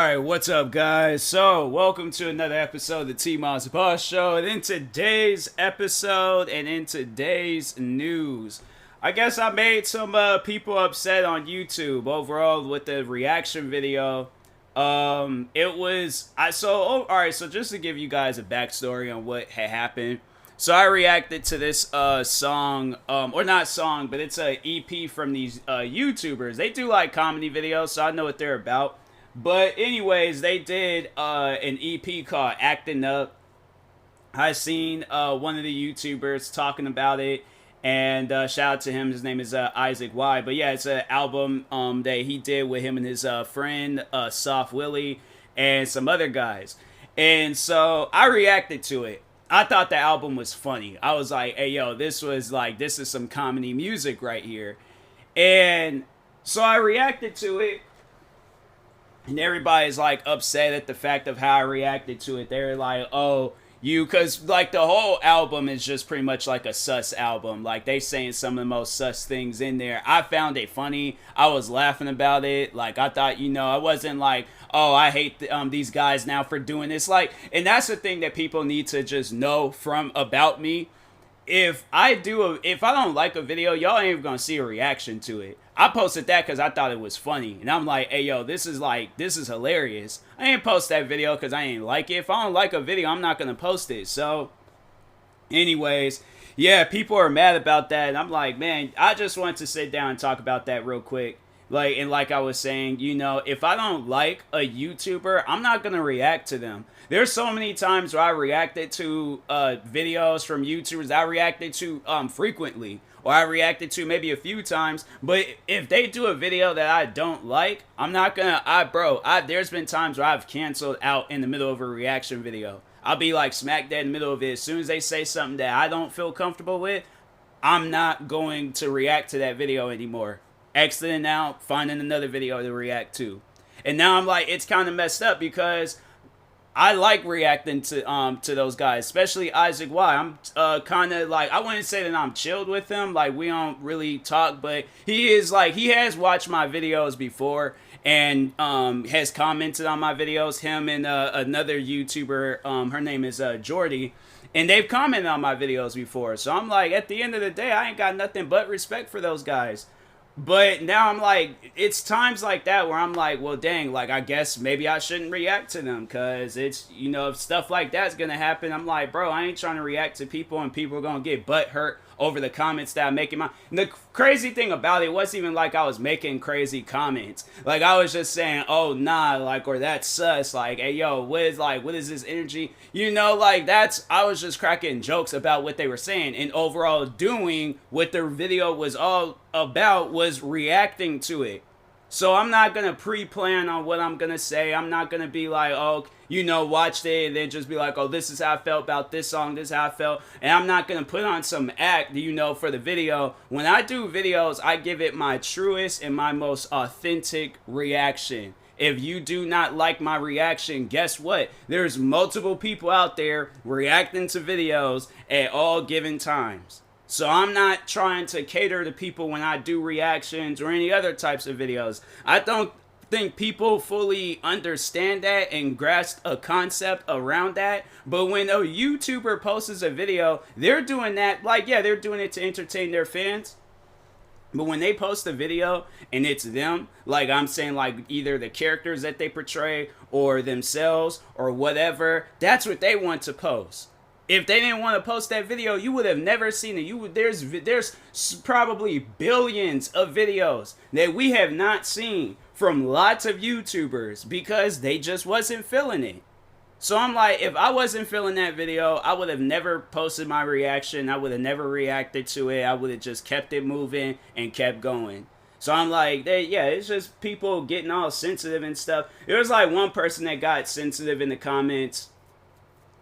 Alright, what's up, guys? So, welcome to another episode of the TMossBoss Show. And in today's episode and in today's news, I guess I made some people upset on YouTube overall with the reaction video. So just to give you guys a backstory on what had happened. So I reacted to this song, or not song, but it's a EP from these YouTubers. They do like comedy videos, so I know what they're about. But anyways, they did an EP called Acting Up. I seen one of the YouTubers talking about it, and shout out to him. His name is Isaac Y. But yeah, it's an album that he did with him and his friend Soft Willie and some other guys. And so I reacted to it. I thought the album was funny. I was like, hey, yo, this is some comedy music right here. And so I reacted to it. And everybody's like upset at the fact of how I reacted to it. They're like, oh, because like the whole album is just pretty much like a sus album. Like they saying some of the most sus things in there. I found it funny. I was laughing about it. Like I thought, I wasn't like, oh, I hate these guys now for doing this. Like, and that's the thing that people need to just know about me. If I don't like a video, y'all ain't even gonna see a reaction to it. I posted that because I thought it was funny. And I'm like, hey, yo, this is hilarious. I ain't post that video because I ain't like it. If I don't like a video, I'm not gonna post it. So, anyways, yeah, people are mad about that. And I'm like, man, I just wanted to sit down and talk about that real quick. Like I was saying, if I don't like a YouTuber, I'm not going to react to them. There's so many times where I reacted to videos from YouTubers that I reacted to frequently. Or I reacted to maybe a few times. But if they do a video that I don't like, I'm not going to... There's been times where I've canceled out in the middle of a reaction video. I'll be like smack dead in the middle of it. As soon as they say something that I don't feel comfortable with, I'm not going to react to that video anymore. Exiting out, finding another video to react to. And now I'm like, it's kind of messed up because I like reacting to those guys, especially Isaac Y. I'm kind of like, I wouldn't say that I'm chilled with him, like we don't really talk, but he has watched my videos before and has commented on my videos. Him and another YouTuber, her name is Jordy. And they've commented on my videos before. So I'm like, at the end of the day, I ain't got nothing but respect for those guys. But now I'm like, it's times like that where I'm like, well, dang, like, I guess maybe I shouldn't react to them because it's, if stuff like that's going to happen, I'm like, bro, I ain't trying to react to people and people are going to get butt hurt over the comments that I'm making. And the crazy thing about it wasn't even like I was making crazy comments. Like, I was just saying, oh, nah, like, or that's sus. Like, hey, yo, what is this energy? I was just cracking jokes about what they were saying. And overall doing what their video was all about was reacting to it. So I'm not going to pre-plan on what I'm going to say. I'm not going to be like, oh, watched it and then just be like, oh, this is how I felt about this song. This is how I felt. And I'm not going to put on some act, for the video. When I do videos, I give it my truest and my most authentic reaction. If you do not like my reaction, guess what? There's multiple people out there reacting to videos at all given times. So I'm not trying to cater to people when I do reactions or any other types of videos. I don't think people fully understand that and grasp a concept around that. But when a YouTuber posts a video, they're doing that, they're doing it to entertain their fans. But when they post a video and it's them, like I'm saying, like either the characters that they portray or themselves or whatever, that's what they want to post. If they didn't want to post that video, you would have never seen it. There's probably billions of videos that we have not seen from lots of YouTubers because they just wasn't feeling it. So I'm like, if I wasn't feeling that video, I would have never posted my reaction. I would have never reacted to it. I would have just kept it moving and kept going. So I'm like, it's just people getting all sensitive and stuff. There was like one person that got sensitive in the comments.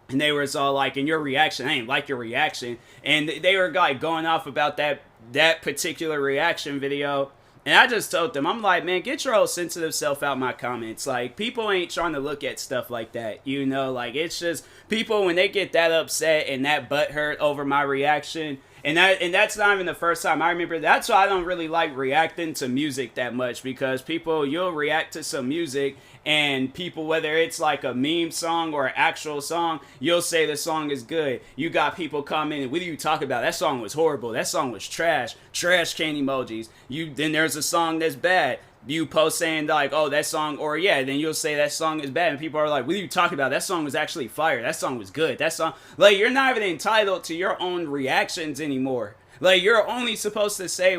And they were all like, in your reaction, I ain't like your reaction. And they were like going off about that particular reaction video. And I just told them, I'm like, man, get your old sensitive self out my comments. Like, people ain't trying to look at stuff like that, Like, it's just, people, when they get that upset and that butthurt over my reaction, And that's not even the first time. I remember that's why I don't really like reacting to music that much, because people, you'll react to some music and people, whether it's like a meme song or an actual song, you'll say the song is good. You got people commenting, what are you talking about? That song was horrible. That song was trash. Trash can emojis. Then there's a song that's bad. You post saying like, oh, that song, or yeah, then you'll say that song is bad, and people are like, what are you talking about? That song was actually fire. That song was good. That song, like, you're not even entitled to your own reactions anymore. Like, you're only supposed to say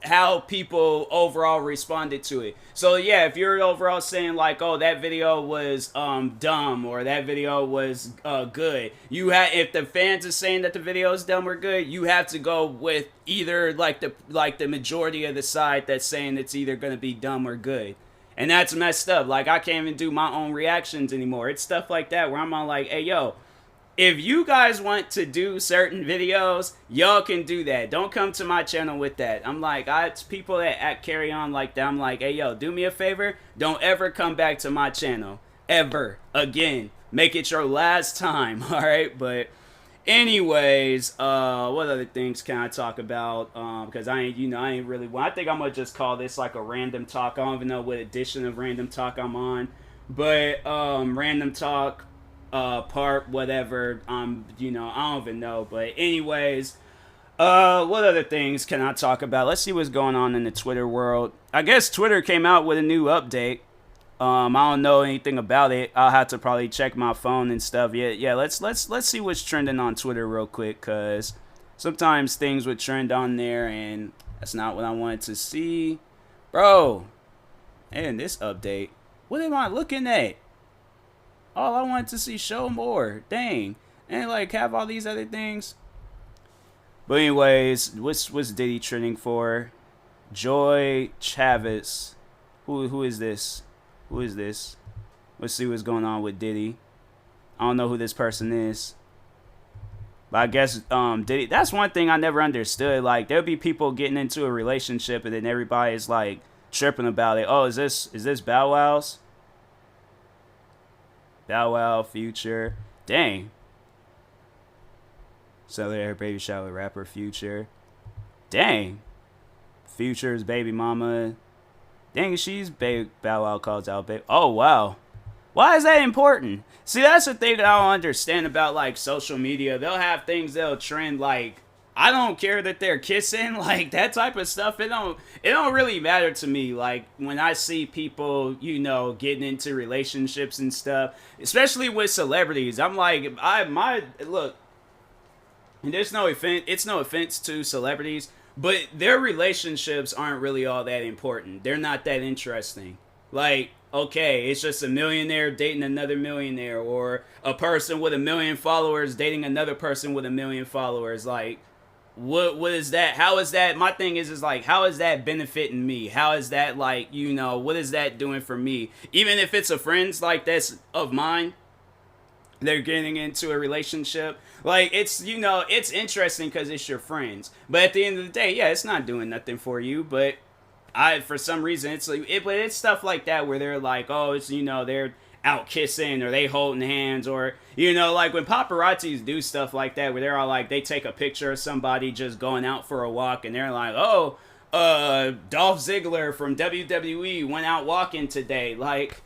how people overall responded to it. So yeah, if you're overall saying like, oh, that video was dumb, or that video was good, if the fans are saying that the video is dumb or good, you have to go with either like the majority of the side that's saying it's either going to be dumb or good. And that's messed up. Like, I can't even do my own reactions anymore. It's stuff like that where I'm on like, hey yo, if you guys want to do certain videos, y'all can do that. Don't come to my channel with that. I'm like, it's people that carry on like that. I'm like, hey, yo, do me a favor. Don't ever come back to my channel. Ever. Again. Make it your last time. All right? But anyways, what other things can I talk about? Because I ain't really, well, I think I'm going to just call this like a random talk. I don't even know what edition of random talk I'm on. But random talk. Part whatever, I don't even know. But anyways, what other things can I talk about? Let's see what's going on in the Twitter world. I guess Twitter came out with a new update. I don't know anything about it. I'll have to probably check my phone and stuff. Yeah. Let's see what's trending on Twitter real quick, cause sometimes things would trend on there and that's not what I wanted to see, bro. And this update, what am I looking at? All I wanted to see, show more. Dang. And like have all these other things. But anyways, what's Diddy trending for? Joy Chavez. Who is this? Who is this? Let's see what's going on with Diddy. I don't know who this person is. But I guess Diddy, that's one thing I never understood. Like, there'll be people getting into a relationship and then everybody's like tripping about it. Oh, is this Bow Wow's? Bow Wow, Future. Dang. Celebrate baby shower rapper Future. Dang. Future's baby mama. Dang, she's Bow Wow calls out baby. Oh, wow. Why is that important? See, that's the thing that I don't understand about like social media. They'll have things that'll trend like, I don't care that they're kissing, like that type of stuff. It don't really matter to me. Like when I see people, getting into relationships and stuff, especially with celebrities, I'm like, look, and there's no offense. It's no offense to celebrities, but their relationships aren't really all that important. They're not that interesting. Like, okay, it's just a millionaire dating another millionaire, or a person with 1 million followers dating another person with 1 million followers. Like, what is that? How is that? My thing is like, how is that benefiting me? How is that like, what is that doing for me? Even if it's a friend's like that's of mine, they're getting into a relationship. Like, it's, it's interesting because it's your friends. But at the end of the day, yeah, it's not doing nothing for you. But for some reason, it's like, but it's stuff like that where they're like, oh, it's, they're out kissing or they holding hands, or like when paparazzis do stuff like that where they're all like, they take a picture of somebody just going out for a walk and they're like, oh, Dolph Ziggler from WWE went out walking today. Like,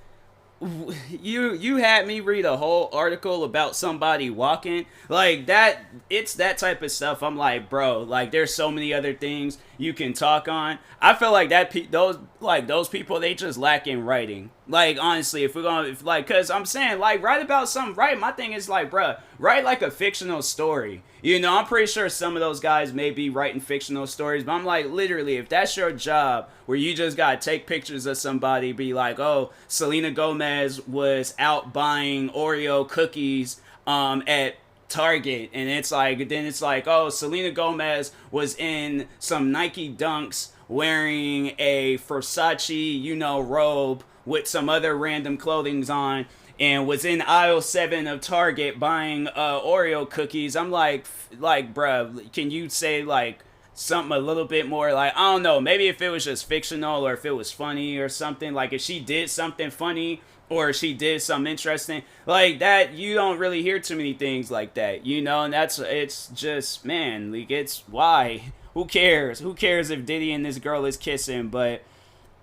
you had me read a whole article about somebody walking like that. It's that type of stuff. I'm like, bro, like there's so many other things you can talk on. I feel like those people, they just lack in writing. Like, honestly, cause I'm saying, like, write about something, right? My thing is like, bruh, write like a fictional story. I'm pretty sure some of those guys may be writing fictional stories, but I'm like, literally, if that's your job, where you just gotta take pictures of somebody, be like, oh, Selena Gomez was out buying Oreo cookies at Target, and it's like, oh, Selena Gomez was in some Nike Dunks wearing a Versace, robe with some other random clothing on, and was in aisle 7 of Target buying Oreo cookies. I'm like, bruh, can you say like something a little bit more, like, I don't know, maybe if it was just fictional or if it was funny or something, like if she did something funny or she did something interesting like that. You don't really hear too many things like that, you know. And that's, it's just, man, like, it's why, who cares if Diddy and this girl is kissing? But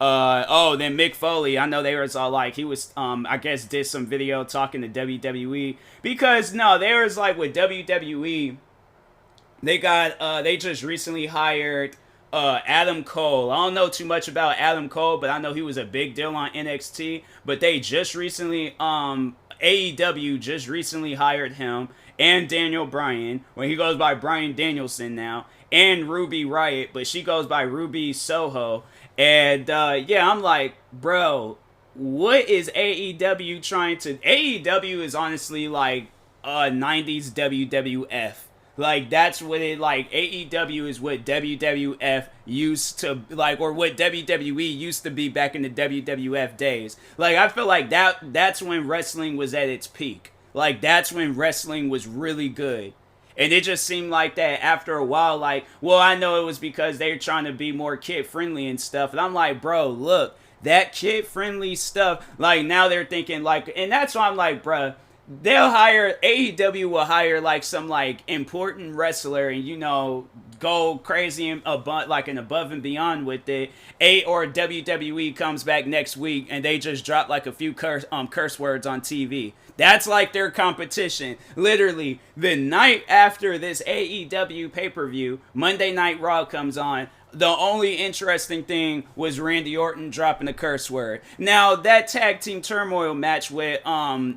oh, then Mick Foley, I know they was all like, he was I guess did some video talking to WWE, because no, they was like, with WWE, they just recently hired Adam Cole. I don't know too much about Adam Cole, but I know he was a big deal on NXT. But they just recently, AEW just recently hired him and Daniel Bryan, when he goes by Bryan Danielson now, and Ruby Riott, but she goes by Ruby Soho. And yeah, I'm like, bro, what is AEW trying to? AEW is honestly like 90s WWF. Like, that's what it, like, AEW is what WWF used to, like, or what WWE used to be back in the WWF days. Like, I feel like that's when wrestling was at its peak. Like, that's when wrestling was really good. And it just seemed like that after a while, like, well, I know it was because they're trying to be more kid-friendly and stuff. And I'm like, bro, look, that kid-friendly stuff, like, now they're thinking, like, and that's why I'm like, bruh, AEW will hire like some like important wrestler and, you know, go crazy and like an above and beyond with it. Or WWE comes back next week and they just drop like a few curse words on TV. That's like their competition. Literally, the night after this AEW pay-per-view, Monday Night Raw comes on. The only interesting thing was Randy Orton dropping a curse word. Now, that tag team turmoil match with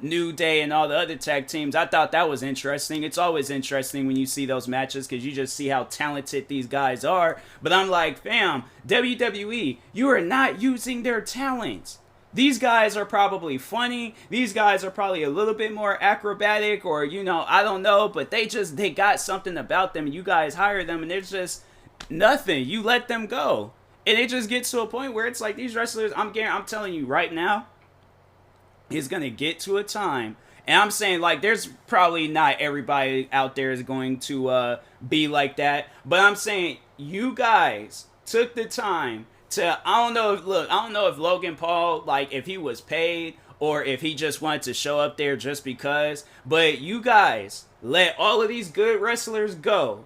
New Day and all the other tag teams, I thought that was interesting. It's always interesting when you see those matches because you just see how talented these guys are. But I'm like, fam, WWE, you are not using their talents. These guys are probably funny. These guys are probably a little bit more acrobatic, or, you know, I don't know. But they got something about them. You guys hire them and there's just nothing. You let them go. And it just gets to a point where it's like, these wrestlers, I'm telling you right now, is going to get to a time. And I'm saying, like, there's probably not everybody out there is going to be like that. But I'm saying, you guys took the time to, I don't know if Logan Paul, like, if he was paid or if he just wanted to show up there just because. But you guys let all of these good wrestlers go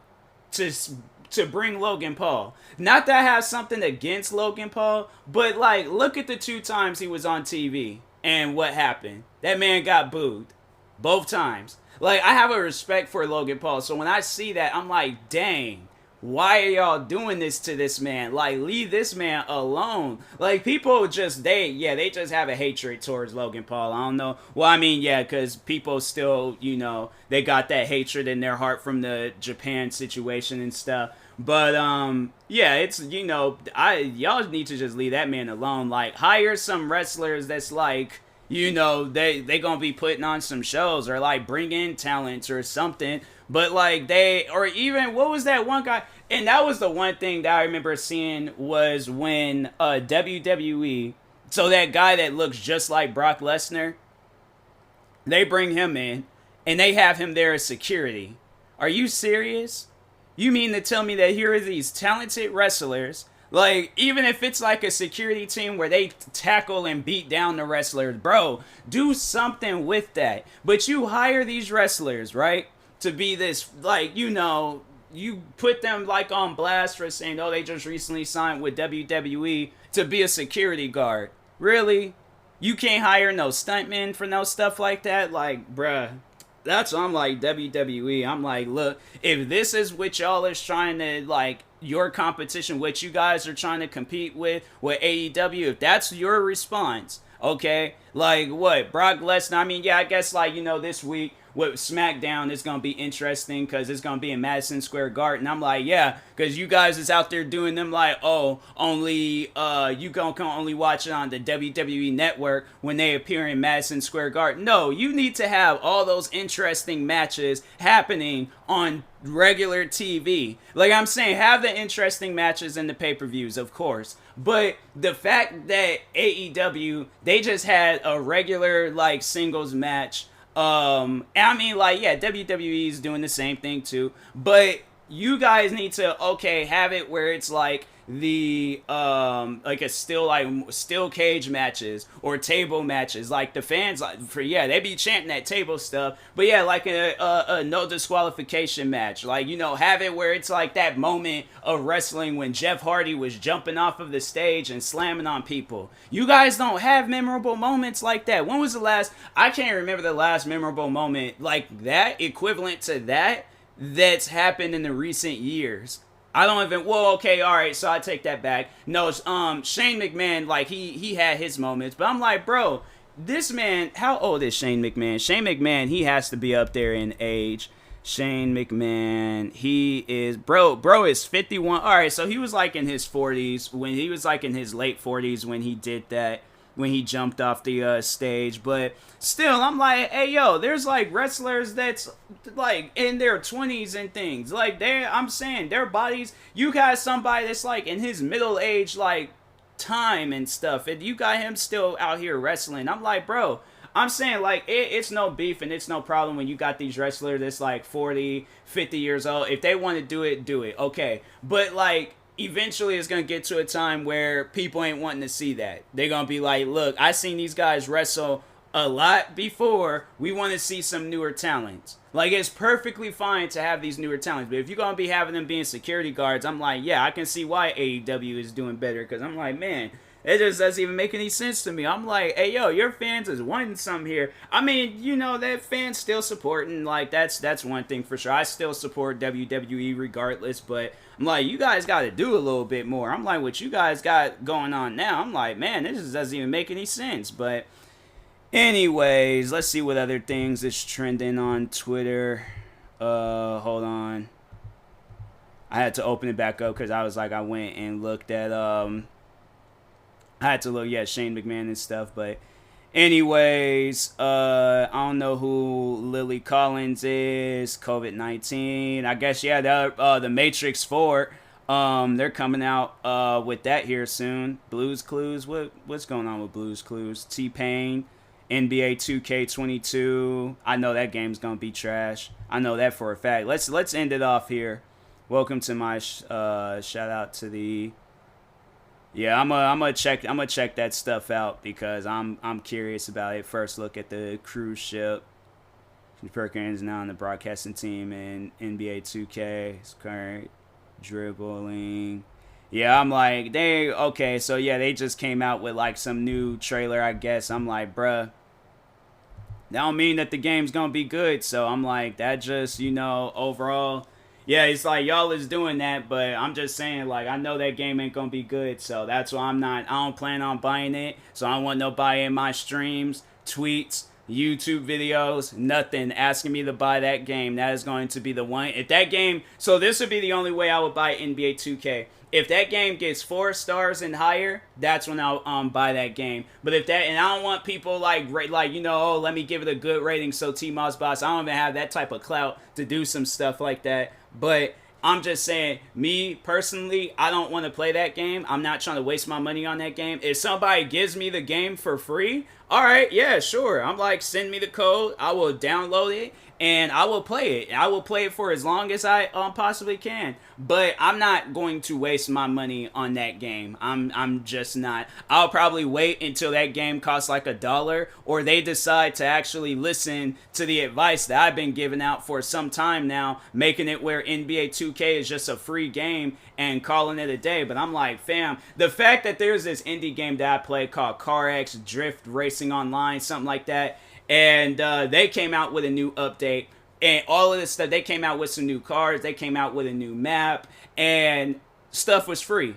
to bring Logan Paul. Not that I have something against Logan Paul, but, like, look at the 2 times he was on TV and what happened. That man got booed both times. Like, I have a respect for Logan Paul, so when I see that, I'm like, dang, why are y'all doing this to this man? Like, leave this man alone. Like, people just, they just have a hatred towards Logan Paul. I don't know. Well, I mean, yeah, because people still, you know, they got that hatred in their heart from the Japan situation and stuff. But, yeah, it's, you know, y'all need to just leave that man alone. Like, hire some wrestlers that's like, you know, they gonna be putting on some shows, or like bring in talents or something. But like or even, what was that one guy? And that was the one thing that I remember seeing was when WWE, so that guy that looks just like Brock Lesnar, they bring him in and they have him there as security. Are you serious? You mean to tell me that here are these talented wrestlers, like, even if it's like a security team where they tackle and beat down the wrestlers, bro, do something with that. But you hire these wrestlers, right, to be this, like, you know, you put them like on blast for saying, oh, they just recently signed with WWE to be a security guard. Really? You can't hire no stuntmen for no stuff like that? Like, bruh. That's why I'm like, WWE, I'm like, look, if this is what y'all is trying to, like, your competition, what you guys are trying to compete with AEW, if that's your response, okay, like, what, Brock Lesnar, I mean, yeah, I guess, like, you know, this week, with SmackDown, it's going to be interesting because it's going to be in Madison Square Garden. I'm like, yeah, because you guys is out there doing them like, oh, only, you can only watch it on the WWE Network when they appear in Madison Square Garden. No, you need to have all those interesting matches happening on regular TV. Like I'm saying, have the interesting matches in the pay-per-views, of course. But the fact that AEW, they just had a regular, like, singles match. I mean, like, yeah, WWE is doing the same thing too, but you guys need to, okay, have it where it's like, the like a steel cage matches or table matches. Like the fans, like for they be chanting that table stuff. But yeah, like a no disqualification match. Like, you know, have it where it's like that moment of wrestling when Jeff Hardy was jumping off of the stage and slamming on people. You guys don't have memorable moments like that. When was the last? I can't remember the last memorable moment like that, equivalent to that, that's happened in the recent years. I don't even. Well, okay, all right. So I take that back. No, Shane McMahon, like he had his moments, but I'm like, bro, this man. How old is Shane McMahon? Shane McMahon, he has to be up there in age. Shane McMahon, he is bro is 51. All right, so he was like in his 40s when he was like in his late 40s when he did that, when he jumped off the stage. But still, I'm like, hey, yo, there's like wrestlers that's like in their 20s and things. Like, I'm saying their bodies, you got somebody that's like in his middle age, like time and stuff, and you got him still out here wrestling. I'm like, bro, I'm saying, like, it's no beef and it's no problem when you got these wrestlers that's like 40, 50 years old. If they want to do it, do it. Okay. But, like, eventually it's going to get to a time where people ain't wanting to see that. They're going to be like, look, I seen these guys wrestle a lot before. We want to see some newer talents. Like, it's perfectly fine to have these newer talents. But if you're going to be having them being security guards, I'm like, yeah, I can see why AEW is doing better. Because I'm like, man, it just doesn't even make any sense to me. I'm like, hey, yo, your fans is wanting some here. I mean, you know, that fans still supporting. Like, that's one thing for sure. I still support WWE regardless. But I'm like, you guys got to do a little bit more. I'm like, what you guys got going on now? I'm like, man, this just doesn't even make any sense. But anyways, let's see what other things is trending on Twitter. Hold on. I had to open it back up because I was like, I went and looked at, I had to look, Shane McMahon and stuff, but anyways, I don't know who Lily Collins is, COVID-19, I guess, the Matrix 4, they're coming out, with that here soon. Blues Clues, what's going on with Blues Clues? T-Pain, NBA 2K22, I know that game's gonna be trash, I know that for a fact. Let's end it off here. Welcome to my, shout out to the... Yeah, I'm gonna check that stuff out because I'm curious about it. First look at the cruise ship. Perkins now on the broadcasting team in NBA 2K. His current dribbling. Yeah, I'm like, they just came out with like some new trailer, I guess. I'm like, bruh, that don't mean that the game's gonna be good. So I'm like, that just, overall. Yeah, it's like y'all is doing that, but I'm just saying, like, I know that game ain't gonna be good, so that's why I don't plan on buying it. So I don't want nobody in my streams, tweets, YouTube videos, nothing asking me to buy that game. That is going to be the one. If that game, so this would be the only way I would buy NBA 2K. If that game gets 4 stars and higher, that's when I'll buy that game. But if that, and I don't want people like let me give it a good rating. So TMossBoss, I don't even have that type of clout to do some stuff like that. But I'm just saying, me personally, I don't want to play that game. I'm not trying to waste my money on that game. If somebody gives me the game for free, all right, yeah, sure. I'm like, send me the code. I will download it and I will play it. I will play it for as long as I possibly can. But I'm not going to waste my money on that game. I'm just not. I'll probably wait until that game costs like $1 or they decide to actually listen to the advice that I've been giving out for some time now, making it where NBA 2K is just a free game and calling it a day. But I'm like, fam, the fact that there's this indie game that I play called CarX Drift Racing Online, something like that, and they came out with a new update and all of this stuff. They came out with some new cars, they came out with a new map, and stuff was free.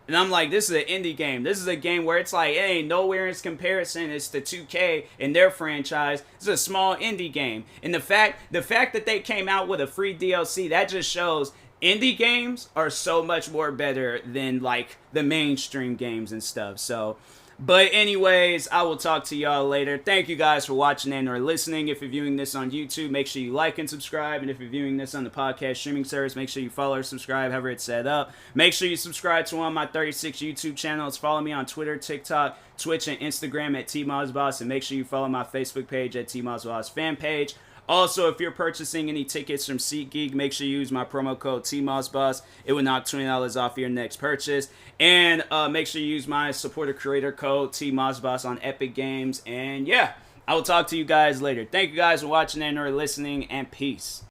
And I'm like, this is an indie game. This is a game where it's like, hey, nowhere in comparison it's the 2K in their franchise. It's a small indie game. And the fact that they came out with a free DLC, that just shows indie games are so much more better than like the mainstream games and stuff. So, but anyways, I will talk to y'all later. Thank you guys for watching and or listening. If you're viewing this on YouTube, make sure you like and subscribe. And if you're viewing this on the podcast streaming service, make sure you follow or subscribe, however it's set up. Make sure you subscribe to one of my 36 YouTube channels. Follow me on Twitter, TikTok, Twitch, and Instagram at TMossBoss. And make sure you follow my Facebook page at TMossBoss fan page. Also, if you're purchasing any tickets from SeatGeek, make sure you use my promo code TMossBoss. It will knock $20 off your next purchase. And make sure you use my supporter creator code TMossBoss on Epic Games. And yeah, I will talk to you guys later. Thank you guys for watching and or listening, and peace.